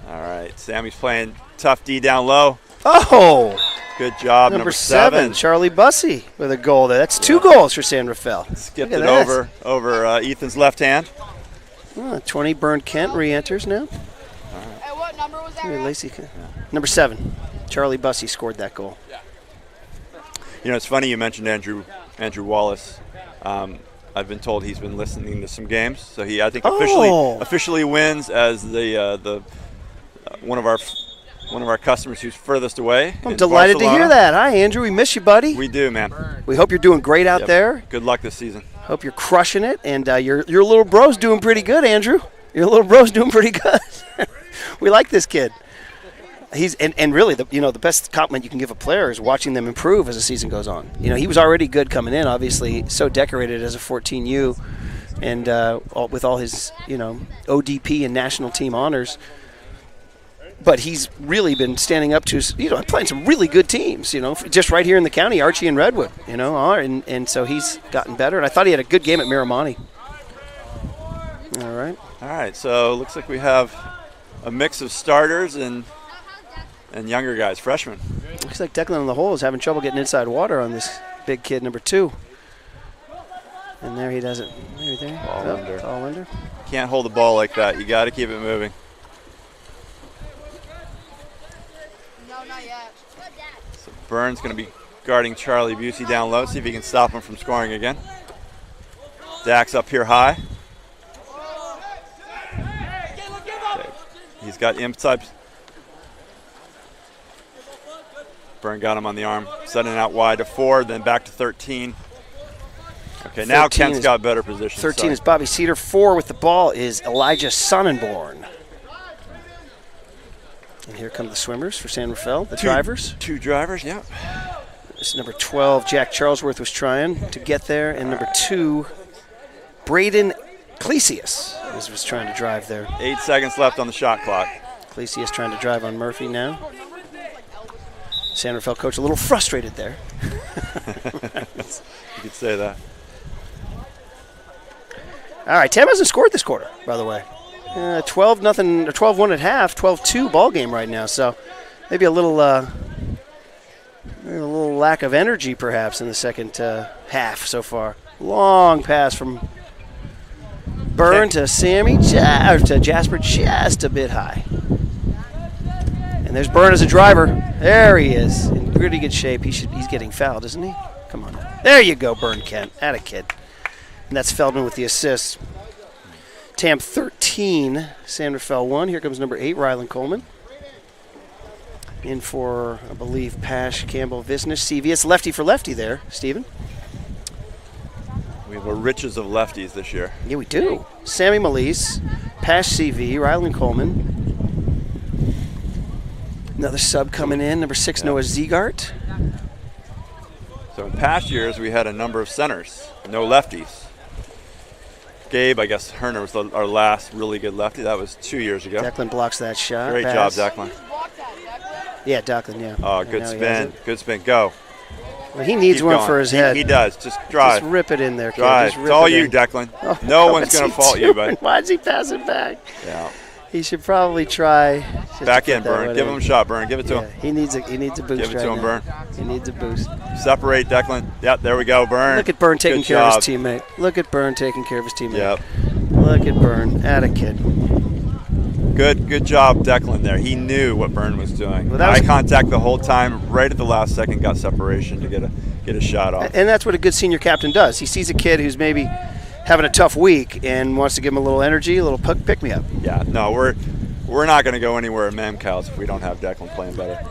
All right, Sammy's playing tough D down low. Oh! Good job, number 7. Charlie Bussey with a goal there. That's 2 goals for San Rafael. Skipped it over Ethan's left hand. 20, Byrne Kent re-enters now. Hey, what number was that? Lacey, number 7. Charlie Bussey scored that goal. You know, it's funny you mentioned Andrew Wallace. I've been told he's been listening to some games, so he, I think, officially wins as the one of our customers who's furthest away. I'm delighted to hear that. Hi, Andrew. We miss you, buddy. We do, man. We hope you're doing great out there. Good luck this season. Hope you're crushing it, and your little bro's doing pretty good, Andrew. Your little bro's doing pretty good. We like this kid. He's and really the best compliment you can give a player is watching them improve as the season goes on. You know, he was already good coming in, obviously so decorated as a 14U, and with all his ODP and national team honors. But he's really been standing up to playing some really good teams. Just right here in the county, Archie and Redwood. And so he's gotten better. And I thought he had a good game at Miramani. All right. So it looks like we have a mix of starters and younger guys, freshmen. Looks like Declan on the hole is having trouble getting inside water on this big kid, number 2. And there he does it. Ball under. Can't hold the ball like that. You got to keep it moving. No, not yet. So Burns going to be guarding Charlie Busey down low. See if he can stop him from scoring again. Dax up here high. Okay. He's got inside. Byrne got him on the arm, setting out wide to 4, then back to 13. Okay, now Kent's got better position. 13 is Bobby Cedar. 4 with the ball is Elijah Sonnenborn. And here come the swimmers for San Rafael, the drivers. 2 drivers, yeah. This is number 12, Jack Charlesworth was trying to get there, and number 2, Braden Clesius was trying to drive there. 8 seconds left on the shot clock. Clesius trying to drive on Murphy now. San Rafael coach a little frustrated there. You could say that. All right, Tam hasn't scored this quarter, by the way. 12-0 or 12-1 at half, 12-2 ball game right now. So maybe a little lack of energy perhaps in the second half so far. Long pass from Byrne to Sammy, to Jasper, just a bit high. And there's Byrne as a driver. There he is, in pretty good shape. He's getting fouled, isn't he? Come on. There you go, Byrne Kent. Atta kid. And that's Feldman with the assist. Tam 13, San Rafael 1. Here comes number 8, Rylan Coleman. In for, I believe, Pash, Campbell, Visnish, CV. It's lefty for lefty there, Stephen. We have a riches of lefties this year. Yeah, we do. Sammy Malise, Pash, CV, Rylan Coleman. Another sub coming in, number 6, Noah Ziegart. So in past years, we had a number of centers, no lefties. Gabe, I guess Herner was our last really good lefty. That was 2 years ago. Declan blocks that shot. Great job, Declan. Yeah, Declan, yeah. Oh, good spin. Good spin. Go. Well, he needs one for his head. He does. Just drive. Just rip it in there, kid. Drive. It's all you, Declan. Oh, no one's going to fault you, but why'd he pass it back? Yeah. He should probably try. Back in, Byrne. Give him a shot, Byrne. Give it to him. He needs a boost. Give it to him, Byrne. He needs a boost. Separate, Declan. Yep, there we go, Byrne. Look at Byrne taking care of his teammate. Look at Byrne taking care of his teammate. Yep. Look at Byrne. Atta kid. Good job, Declan there. He knew what Byrne was doing. Well, eye contact the whole time. Right at the last second, got separation to get a shot off. And that's what a good senior captain does. He sees a kid who's maybe having a tough week and wants to give him a little energy, a little pick-me-up. Yeah, no, we're not going to go anywhere in Mamcows if we don't have Declan playing better.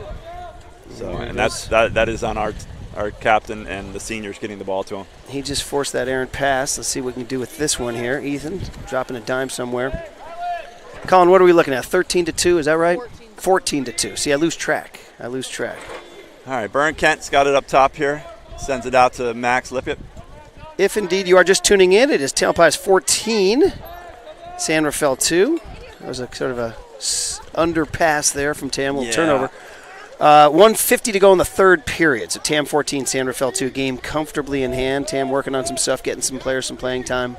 So, and that is on our captain and the seniors getting the ball to him. He just forced that errant pass. Let's see what we can do with this one here. Ethan dropping a dime somewhere. Colin, what are we looking at? 13-2, is that right? 14-2. See, I lose track. All right, Byrne Kent's got it up top here. Sends it out to Max Lippitt. If indeed you are just tuning in, it is Tamalpais 14, San Rafael 2. That was a sort of a underpass there from Tam, a little turnover. 1:50 to go in the third period. So Tam 14, San Rafael 2, game comfortably in hand. Tam working on some stuff, getting some players some playing time.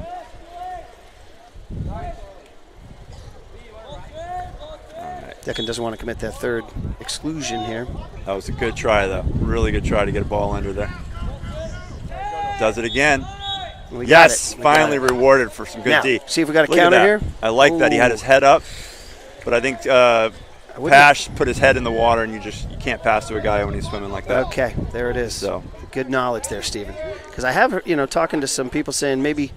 Declan doesn't want to commit that third exclusion here. That was a good try, though. Really good try to get a ball under there. Does it again. We Yes, got it. finally rewarded for some good now, D. see if we got a Look at counter that. here. I like that he had Ooh. his head up, but I think Pash put his head in the water, and you can't pass to a guy when he's swimming like that. Okay, there it is. So good knowledge there, Stephen. Because I have, talking to some people saying maybe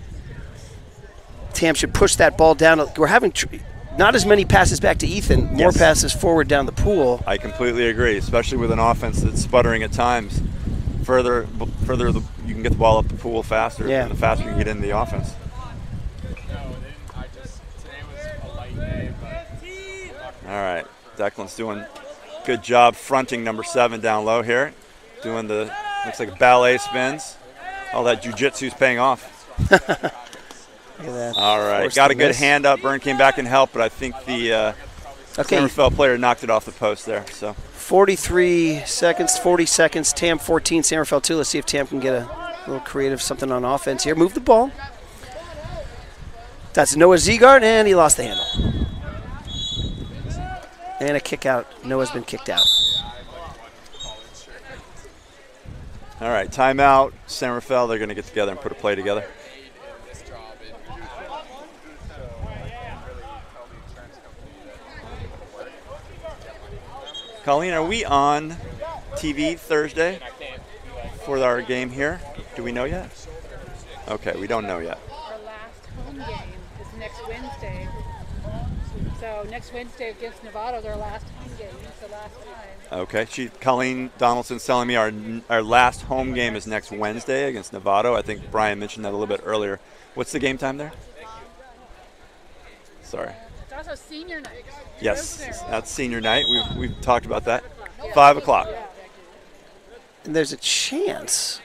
Tam should push that ball down. We're having not as many passes back to Ethan, more passes forward down the pool. I completely agree, especially with an offense that's sputtering at times. Further, you can get the ball up the pool faster, and the faster you can get into the offense. All right, Declan's doing a good job fronting number 7 down low here, doing looks like ballet spins. All that jiu-jitsu's paying off. Look at that. All right, got a good hand up. Byrne came back and helped, but I think the Rafael player knocked it off the post there. So 43 seconds, 40 seconds. Tam 14, San Rafael 2. Let's see if Tam can get a little creative something on offense here. Move the ball. That's Noah Zegard, and he lost the handle. And a kick out. Noah's been kicked out. all right, timeout. San Rafael, they're going to get together and put a play together. Colleen, are we on TV Thursday for our game here? Do we know yet? Okay, we don't know yet. Our last home game is next Wednesday. So next Wednesday against Nevada, their last home game. It's the last time. Okay, Colleen Donaldson's telling me our last home game is next Wednesday against Nevada. I think Brian mentioned that a little bit earlier. What's the game time there? Sorry. It's also senior night. Yes, that's senior night. We've talked about that. 5 o'clock. And there's a chance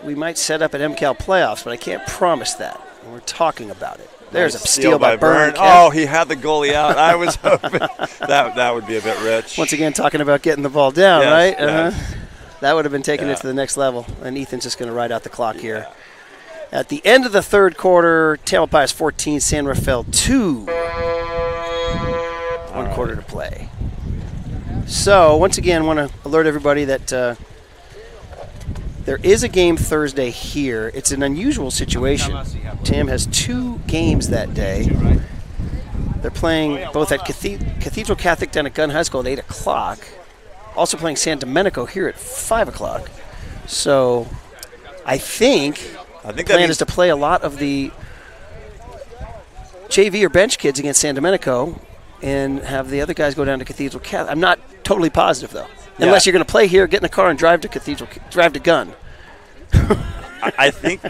we might set up an MCAL playoffs, but I can't promise that. We're talking about it. There's a steal by Byrne. Oh, he had the goalie out. I was hoping that would be a bit rich. Once again, talking about getting the ball down, Yes, right? yes. That would have been taking it to the next level. And Ethan's just going to ride out the clock here. At the end of the third quarter, Tamalpais 14, San Rafael 2. One quarter to play. So, once again, I want to alert everybody that there is a game Thursday here. It's an unusual situation. Tam has 2 games that day. They're playing both at Cathedral Catholic down at Gunn High School at 8 o'clock. Also playing San Domenico here at 5 o'clock. So, I think the plan is to play a lot of the JV or bench kids against San Domenico and have the other guys go down to Cathedral Catholic. I'm not totally positive, though. Yeah. Unless you're going to play here, get in the car, and drive to Gunn. I think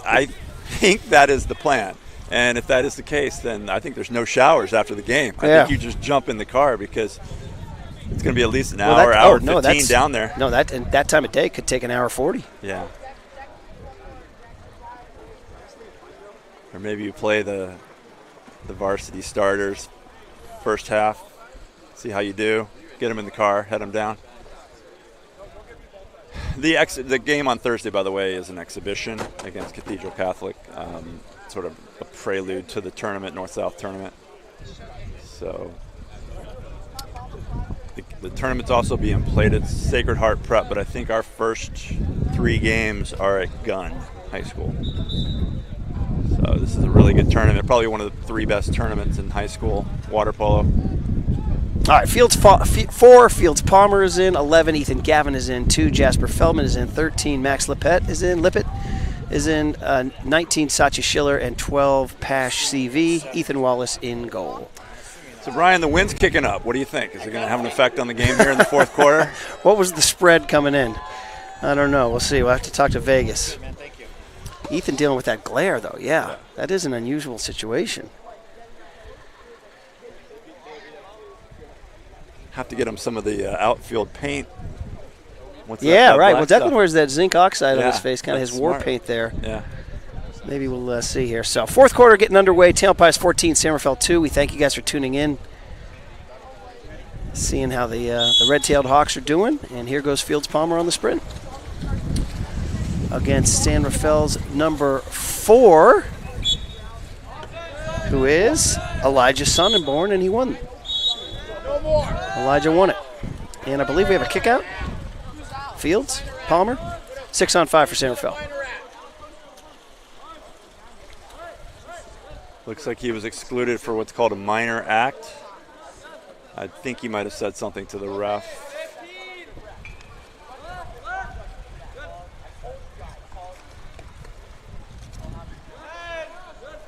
that is the plan. And if that is the case, then I think there's no showers after the game. I think you just jump in the car because it's going to be at least an hour 15 down there. No, that time of day could take an hour 40. Yeah. Or maybe you play the varsity starters first half, see how you do, get them in the car, head them down. The game on Thursday, by the way, is an exhibition against Cathedral Catholic, sort of a prelude to the tournament, North-South tournament. So the tournament's also being played at Sacred Heart Prep, but I think our first 3 games are at Gunn High School. So this is a really good tournament, probably one of the 3 best tournaments in high school water polo. All right, Fields 4, Fields Palmer is in, 11, Ethan Gavin is in, 2, Jasper Feldman is in, 13, Max Lippett is in, 19, Sachi Schiller, and 12, Pash CV, Ethan Wallace in goal. So, Brian, the wind's kicking up. What do you think? Is it going to have an effect on the game here in the fourth quarter? What was the spread coming in? I don't know. We'll see. We'll have to talk to Vegas. Ethan dealing with that glare, though. Yeah, that is an unusual situation. Have to get him some of the outfield paint. Right. Well, Declan wears that zinc oxide on his face, kind of his war paint there. Yeah. Maybe we'll see here. So, fourth quarter getting underway. Tamalpais 14, San Rafael 2. We thank you guys for tuning in, seeing how the red-tailed Hawks are doing. And here goes Fields Palmer on the sprint against San Rafael's number 4, who is Elijah Sonnenborn, and he won. Elijah won it. And I believe we have a kick out. Fields, Palmer, 6-on-5 for San Rafael. Looks like he was excluded for what's called a minor act. I think he might have said something to the ref.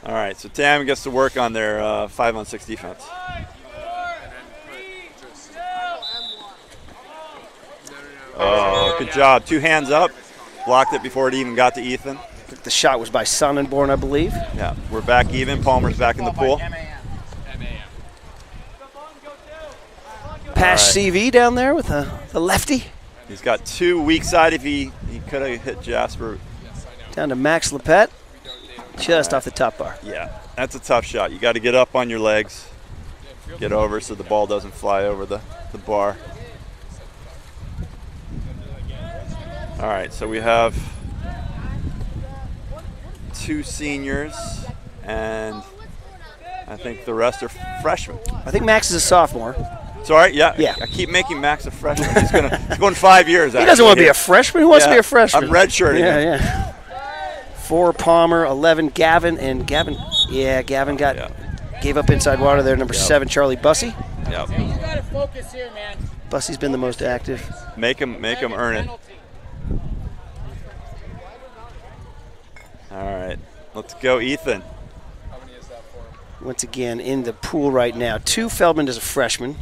All right, so Tam gets to work on their 5-on-6 defense. Oh, good job. 2 hands up. Blocked it before it even got to Ethan. The shot was by Sonnenborn, I believe. Yeah, we're back even. Palmer's back in the pool. Pass CV down there with the lefty. He's got 2 weak side if he could have hit Jasper. Down to Max Lepet. Just off the top bar. Yeah, that's a tough shot. You got to get up on your legs, get over so the ball doesn't fly over the bar. All right, so we have 2 seniors, and I think the rest are freshmen. I think Max is a sophomore. Sorry, yeah. Yeah. I keep making Max a freshman. He's going 5 years. He doesn't want to be a freshman. Who wants to be a freshman? I'm redshirting him. Yeah. 4 Palmer, 11 Gavin, and Gavin gave up inside water there. Number 7 Charlie Bussey. Yep. You got to focus here, man. Bussey's been the most active. Make him earn it. All right, let's go, Ethan. How many is that for? Once again in the pool right now. 2 Feldman is a freshman.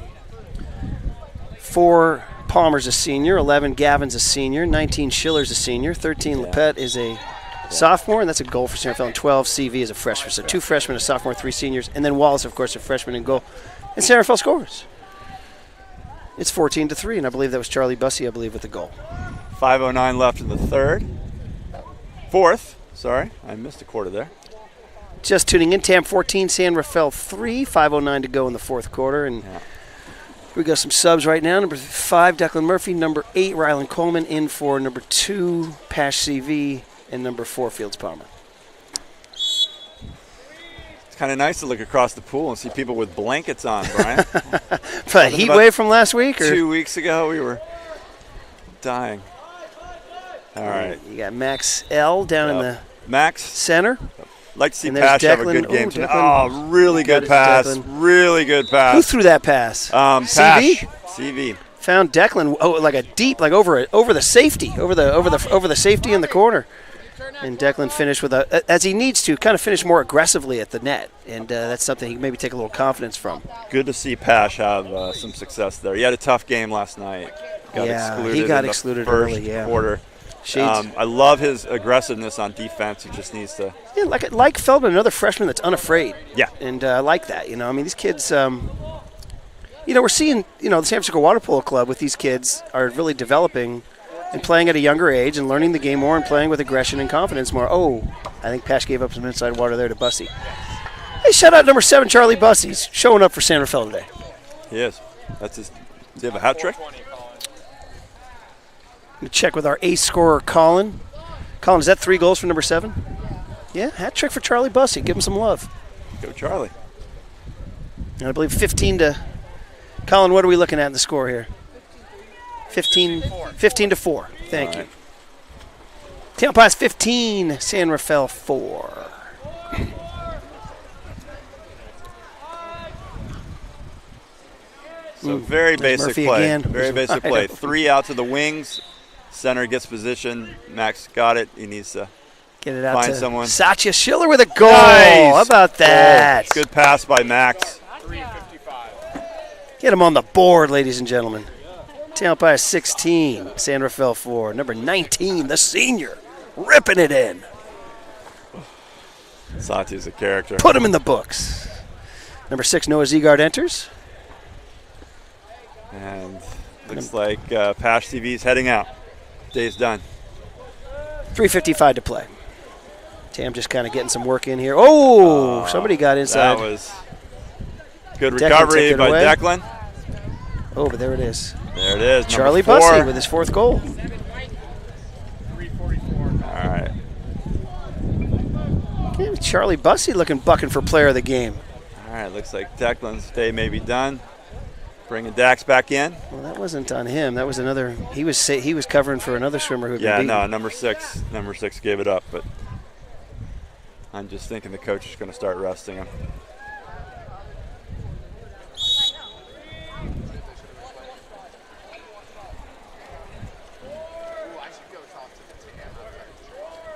4 Palmer's a senior. 11 Gavin's a senior. 19 Schiller's a senior. 13 Lepet is a sophomore, and that's a goal for San Rafael. And 12 CV is a freshman. So 2 freshmen, a sophomore, 3 seniors, and then Wallace, of course, a freshman in goal. And San Rafael scores. It's 14-3, and I believe that was Charlie Bussey, I believe, with the goal. 5:09 left in the fourth. Sorry, I missed a quarter there. Just tuning in, Tam 14, San Rafael 3, 5:09 to go in the fourth quarter. And we got some subs right now. Number 5, Declan Murphy. Number 8, Rylan Coleman in for number 2, Pash CV. And number 4, Fields Palmer. It's kind of nice to look across the pool and see people with blankets on, Brian. For a heat wave from last week? Or? 2 weeks ago, we were dying. All right. You got Max L down in the Max center. Like to see And there's Pash have a Declan. good game Ooh, tonight. Declan. Oh, really good pass. Declan. Really good pass. Who threw that pass? Pash. CV? CV. Found Declan like a deep, like over the safety, over the safety in the corner. And Declan finished with as he needs to, kind of finish more aggressively at the net, and that's something he can maybe take a little confidence from. Good to see Pash have some success there. He had a tough game last night. He got excluded first early. Yeah. Quarter. I love his aggressiveness on defense. He just needs to. Yeah, like Feldman, another freshman that's unafraid. Yeah. And I like that. I mean, these kids. We're seeing. The San Francisco Water Polo Club with these kids are really developing and playing at a younger age and learning the game more and playing with aggression and confidence more. Oh, I think Pash gave up some inside water there to Bussey. Hey, shout out number 7, Charlie Bussey. He's showing up for San Rafael today. He is. That's his. Does he have a hat trick? Gonna check with our ace scorer, Colin. Colin, is that 3 goals for number 7? Yeah, hat trick for Charlie Bussey. Give him some love. Go, Charlie. And I believe 15 to. Colin, what are we looking at in the score here? 15 to 4. Thank you. Tail Pass 15, San Rafael 4. So very basic Murphy play. again. Very basic play. 3 out to the wings. Center gets position. Max got it. He needs to get it out find to someone. Satya Schiller with a goal. Nice. How about that? Goal. Good pass by Max. 3:55. Get him on the board, ladies and gentlemen. Tampa 16, San Rafael 4. Number 19, the senior, ripping it in. Satya's a character. Put him in the books. Number 6, Noah Zegard enters. And looks like Pash TV's heading out. Day's done. 3:55 to play. Tam just kind of getting some work in here. Oh, somebody got inside. That was good Declan recovery took it by away. Declan. Oh, but there it is. There it is. Charlie number 4. Bussey with his 4th goal. 3:44. All right. Okay, Charlie Bussey bucking for player of the game. All right. Looks like Declan's day may be done. Bringing Dax back in. Well, that wasn't on him. That was another. He was covering for another swimmer who had been beaten. No, number 6. Number 6 gave it up, but I'm just thinking the coach is going to start resting him.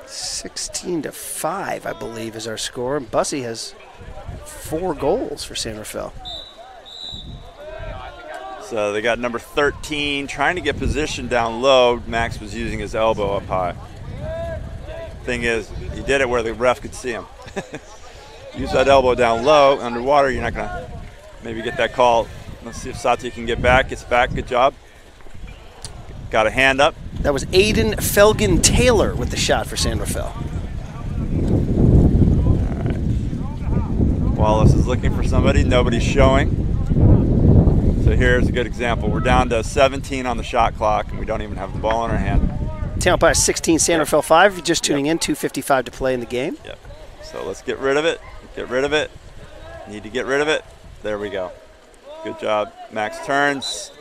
(16 to 5), I believe, is our score. And Bussy has 4 goals for San Rafael. So they got number 13 trying to get position down low. Max was using his elbow up high. Thing is, he did it where the ref could see him. Use that elbow down low, underwater. You're not going to maybe get that call. Let's see if Sati can get back. Gets back. Good job. Got a hand up. That was Aiden Felgen-Taylor with the shot for San Rafael. All right. Wallace is looking for somebody. Nobody's showing. So here's a good example. We're down to 17 on the shot clock, and we don't even have the ball in our hand. Tampa 16, San Rafael 5. If you're just tuning in, 2:55 to play in the game. Yep. So let's get rid of it. Get rid of it. Need to get rid of it. There we go. Good job. Max turns.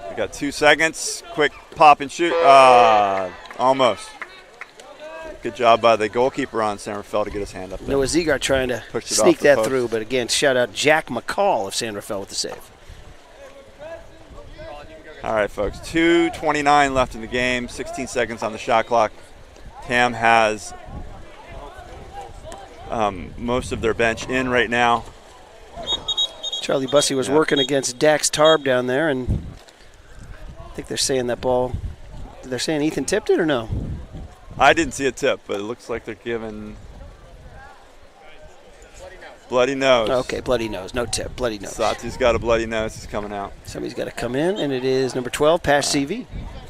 We got 2 seconds. Quick pop and shoot. Almost. Good job by the goalkeeper on San Rafael to get his hand up there. Noah Ziegart trying to Pushed it sneak off the that post. through, but again, shout out Jack McCall of San Rafael with the save. All right, folks. 2:29 left in the game. 16 seconds on the shot clock. Tam has most of their bench in right now. Charlie Bussy was working against Dax Tarb down there, and I think they're saying that ball. They're saying Ethan tipped it or no? I didn't see a tip, but it looks like they're giving bloody nose. Okay, bloody nose. No tip, bloody nose. Sati's got a bloody nose. He's coming out. Somebody's got to come in, and it is number 12, Pash CV.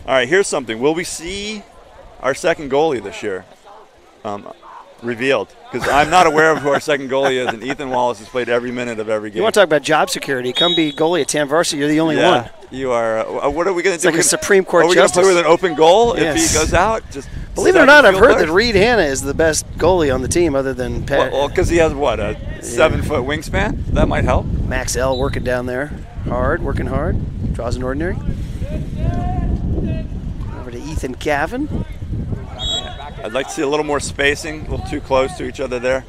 All right, here's something. Will we see our second goalie this year revealed? Because I'm not aware of who our second goalie is, and Ethan Wallace has played every minute of every game. You want to talk about job security? Come be goalie at Tam Varsity. You're the only one. You are. What are we going to do? It's like a Supreme Court Are we going to justice. play with an open goal Yes. if he goes out? Just Believe it or not, I've heard that Reed Hanna is the best goalie on the team other than Pat. Well, because he has, what, a 7-foot wingspan? That might help. Max L working down there. Working hard. Draws an ordinary. Over to Ethan Gavin. I'd like to see a little more spacing. A little too close to each other there.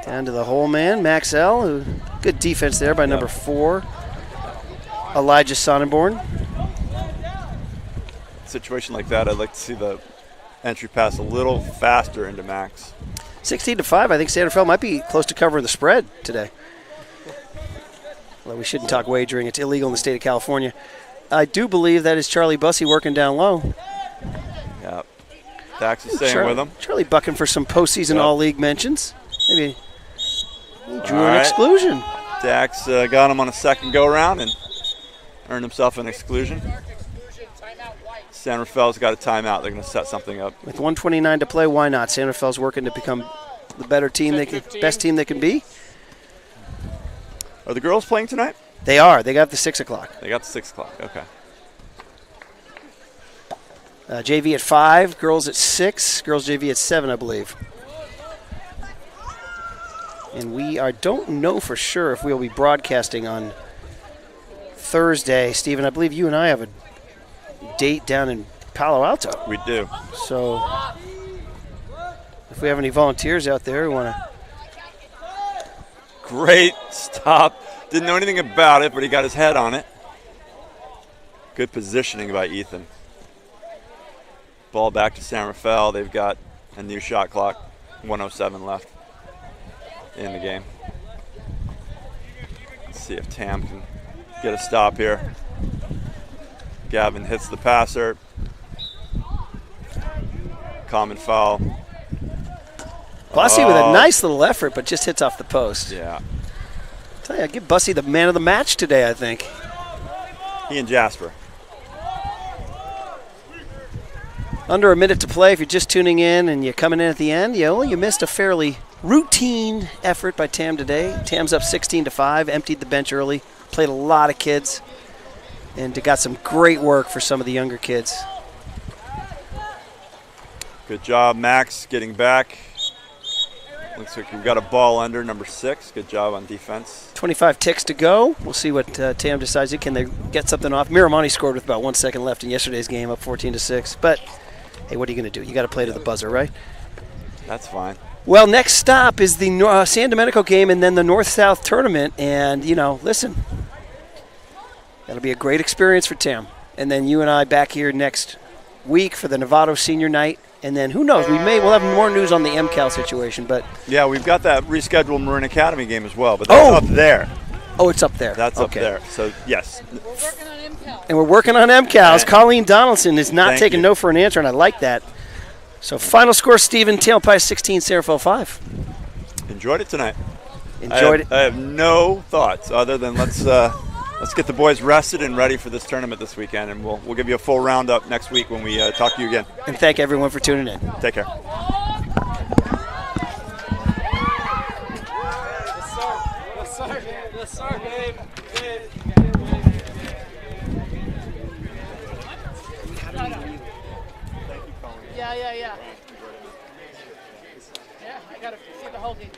Down to the hole man, Max L. Who, good defense there by number 4, Elijah Sonnenborn. Situation like that, I'd like to see the entry pass a little faster into Max. 16 to 5. I think San Rafael might be close to covering the spread today. Well, we shouldn't talk wagering. It's illegal in the state of California. I do believe that is Charlie Bussy working down low. Yeah. Dax is staying with him. Charlie bucking for some postseason all-league mentions. Maybe he drew an right. exclusion. Dax got him on a second go-around and earned himself an exclusion. San Rafael's got a timeout. They're going to set something up. With 1:29 to play, why not? San Rafael's working to become the better team, best team they can be. Are the girls playing tonight? They are. They got the 6 o'clock. They got the 6 o'clock. Okay. JV at 5, girls at 6, girls JV at 7, I believe. And I don't know for sure if we'll be broadcasting on Thursday. Stephen, I believe you and I have a date down in Palo Alto. We do. So if we have any volunteers out there who want to. Great stop. Didn't know anything about it, but he got his head on it. Good positioning by Ethan. Ball back to San Rafael. They've got a new shot clock. 1:07 left in the game. Let's see if Tam can get a stop here. Gavin hits the passer. Common foul. Bussy with a nice little effort, but just hits off the post. Yeah. Tell you, I give Bussy the man of the match today, I think. He and Jasper. Under a minute to play. If you're just tuning in and you're coming in at the end, you missed a fairly routine effort by Tam today. Tam's up 16 to 5, emptied the bench early, played a lot of kids, and got some great work for some of the younger kids. Good job, Max, getting back. Looks like we've got a ball under number 6. Good job on defense. 25 ticks to go. We'll see what Tam decides. Can they get something off? Miramonte scored with about 1 second left in yesterday's game, up 14 to 6. But Hey, what are you going to do? You got to play to the buzzer, right? That's fine. Well, next stop is the San Domenico game and then the North-South tournament. And, listen, that'll be a great experience for Tim. And then you and I back here next week for the Novato Senior Night. And then who knows? We'll have more news on the MCAL situation. But yeah, we've got that rescheduled Marin Academy game as well. But that's up there. Oh, it's up there. That's up there. So, yes. We're working on MCAL. And we're working on MCALs. Hey. Colleen Donaldson is not taking you. no for an answer, and I like that. So final score, Stephen, Tailpipe 16, San Rafael 5. Enjoyed it tonight. Enjoyed it. I have no thoughts other than let's get the boys rested and ready for this tournament this weekend, and we'll give you a full roundup next week when we talk to you again. And thank everyone for tuning in. Take care. Yeah, I got to see the whole game.